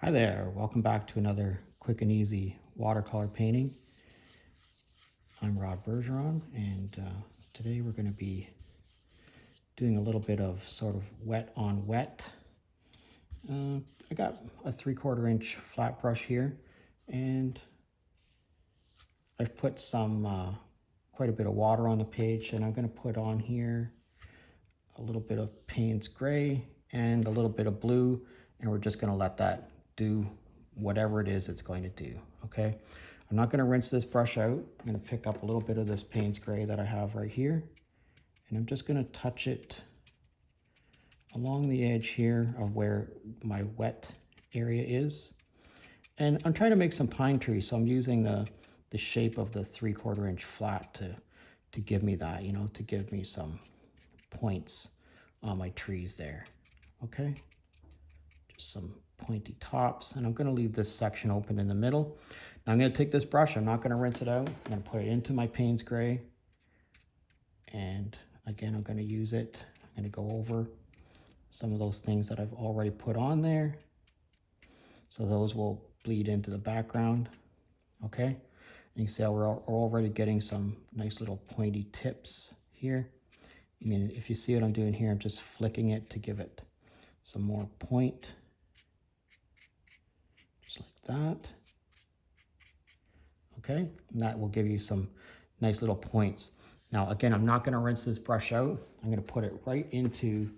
Hi there, welcome back to another quick and easy watercolor painting. I'm Rod Bergeron, and today we're going to be doing a little bit of sort of wet on wet. I got a 3/4 inch flat brush here, and I've put some quite a bit of water on the page, and I'm going to put on here a little bit of Payne's gray and a little bit of blue, and we're just going to let that do whatever it is it's going to do. Okay, I'm not going to rinse this brush out. I'm going to pick up a little bit of this Payne's gray that I have right here, and I'm just going to touch it along the edge here of where my wet area is. And I'm trying to make some pine trees, so I'm using the shape of the 3/4 inch flat to give me that, you know, to give me some points on my trees there. Okay, just some pointy tops, and I'm going to leave this section open in the middle. Now I'm going to take this brush, I'm not going to rinse it out, I'm going to put it into my Payne's gray, and again I'm going to use it. I'm going to go over some of those things that I've already put on there, so those will bleed into the background. Okay, and you can see how we're already getting some nice little pointy tips here. I mean, if you see what I'm doing here, I'm just flicking it to give it some more point, just like that. Okay, and that will give you some nice little points. Now again, I'm not going to rinse this brush out. I'm going to put it right into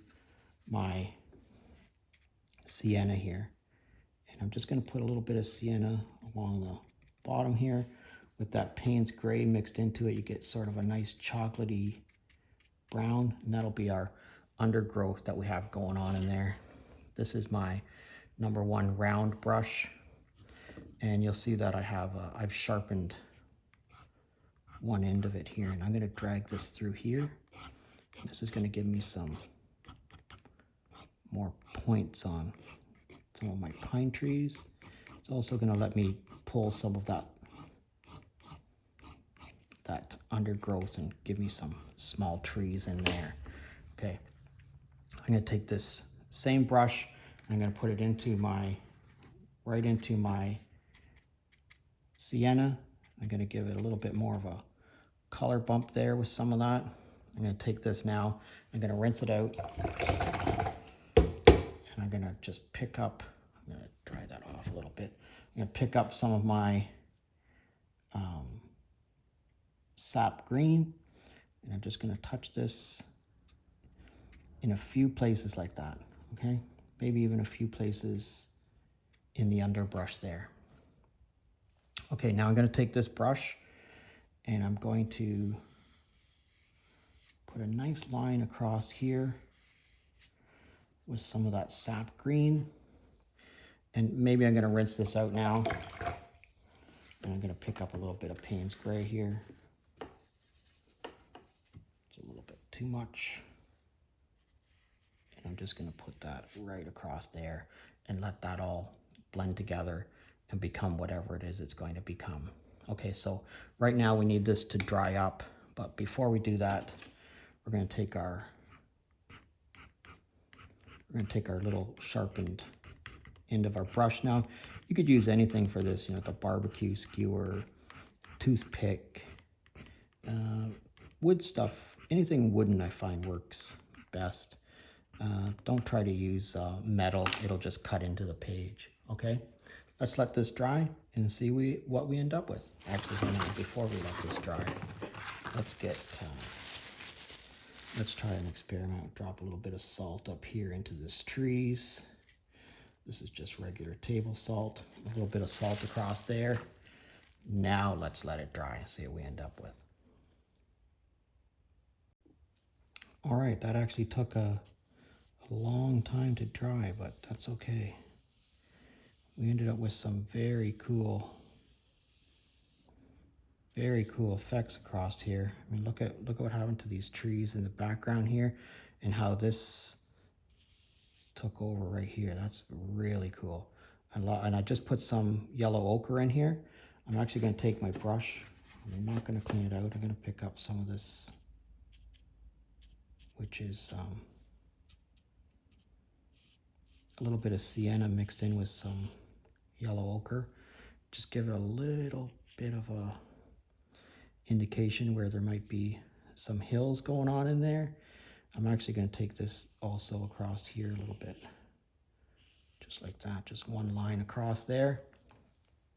my sienna here, and I'm just going to put a little bit of sienna along the bottom here. With that Payne's gray mixed into it, you get sort of a nice chocolatey brown, and that'll be our undergrowth that we have going on in there. This is my #1 round brush, and you'll see that I've sharpened one end of it here, and I'm going to drag this through here. This is going to give me some more points on some of my pine trees. It's also going to let me pull some of that undergrowth and give me some small trees in there. Okay, I'm going to take this same brush, I'm going to put it into right into my sienna. I'm going to give it a little bit more of a color bump there with some of that. I'm going to take this now, I'm going to rinse it out, and I'm going to just pick up, I'm going to dry that off a little bit. I'm going to pick up some of my sap green, and I'm just going to touch this in a few places like that. Okay, maybe even a few places in the underbrush there. Okay, now I'm going to take this brush and I'm going to put a nice line across here with some of that sap green, and maybe I'm going to rinse this out now, and I'm going to pick up a little bit of Payne's gray here. It's a little bit too much, and I'm just going to put that right across there and let that all blend together and become whatever it is it's going to become. Okay, so right now we need this to dry up, but before we do that, we're going to take our little sharpened end of our brush. Now you could use anything for this, you know, like a barbecue skewer, toothpick, wood stuff, anything wooden I find works best. Don't try to use metal, it'll just cut into the page. Okay, let's let this dry and see what we end up with. Actually, before we let this dry, let's try an experiment. Drop a little bit of salt up here into this trees. This is just regular table salt. A little bit of salt across there. Now let's let it dry and see what we end up with. All right, that actually took a long time to dry, but that's okay. We ended up with some very cool effects across here. I mean, look at what happened to these trees in the background here, and how this took over right here. That's really cool. And I just put some yellow ochre in here. I'm actually going to take my brush. I'm not going to clean it out. I'm going to pick up some of this, which is a little bit of sienna mixed in with some yellow ochre. Just give it a little bit of a indication where there might be some hills going on in there. I'm actually going to take this also across here a little bit. Just like that, just one line across there.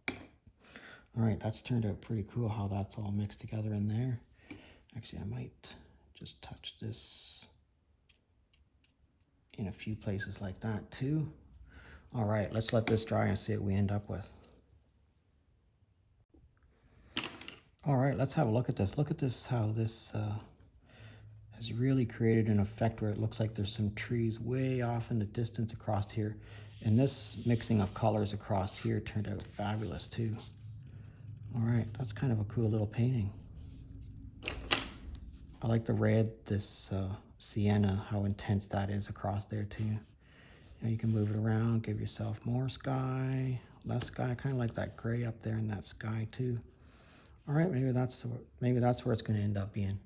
All right, that's turned out pretty cool how that's all mixed together in there. Actually, I might just touch this in a few places like that too. All right, let's let this dry and see what we end up with. All right, let's have a look at this. Look at this, how this has really created an effect where it looks like there's some trees way off in the distance across here. And this mixing of colors across here turned out fabulous too. All right, that's kind of a cool little painting. I like the red, this sienna, how intense that is across there too. Now you can move it around, give yourself more sky, less sky, kind of like that gray up there in that sky too. All right, maybe that's where it's going to end up being.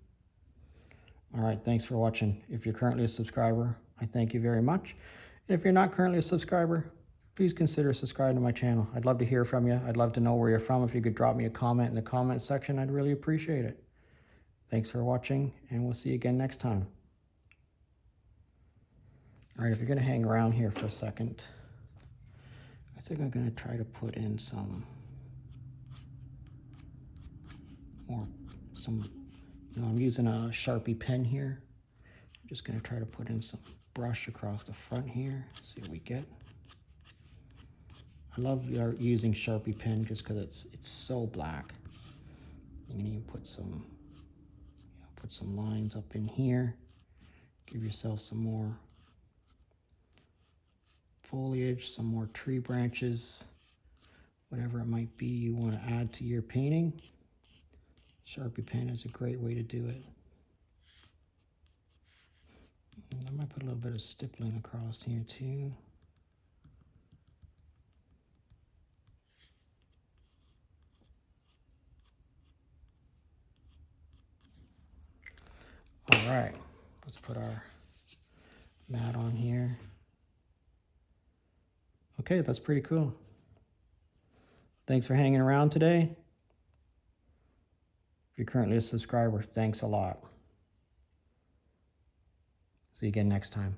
All right, thanks for watching. If you're currently a subscriber, I thank you very much. And if you're not currently a subscriber, please consider subscribing to my channel. I'd love to hear from you. I'd love to know where you're from. If you could drop me a comment in the comment section, I'd really appreciate it. Thanks for watching, and we'll see you again next time. All right, if you're going to hang around here for a second, I think I'm going to try to put in some more, I'm using a Sharpie pen here. I'm just going to try to put in some brush across the front here, see what we get. I love using Sharpie pen just because it's so black. You can even put some lines up in here. Give yourself some more foliage, some more tree branches, whatever it might be you want to add to your painting. Sharpie pen is a great way to do it. And I might put a little bit of stippling across here too. All right, let's put our mat on here. Okay, that's pretty cool. Thanks for hanging around today. If you're currently a subscriber, thanks a lot. See you again next time.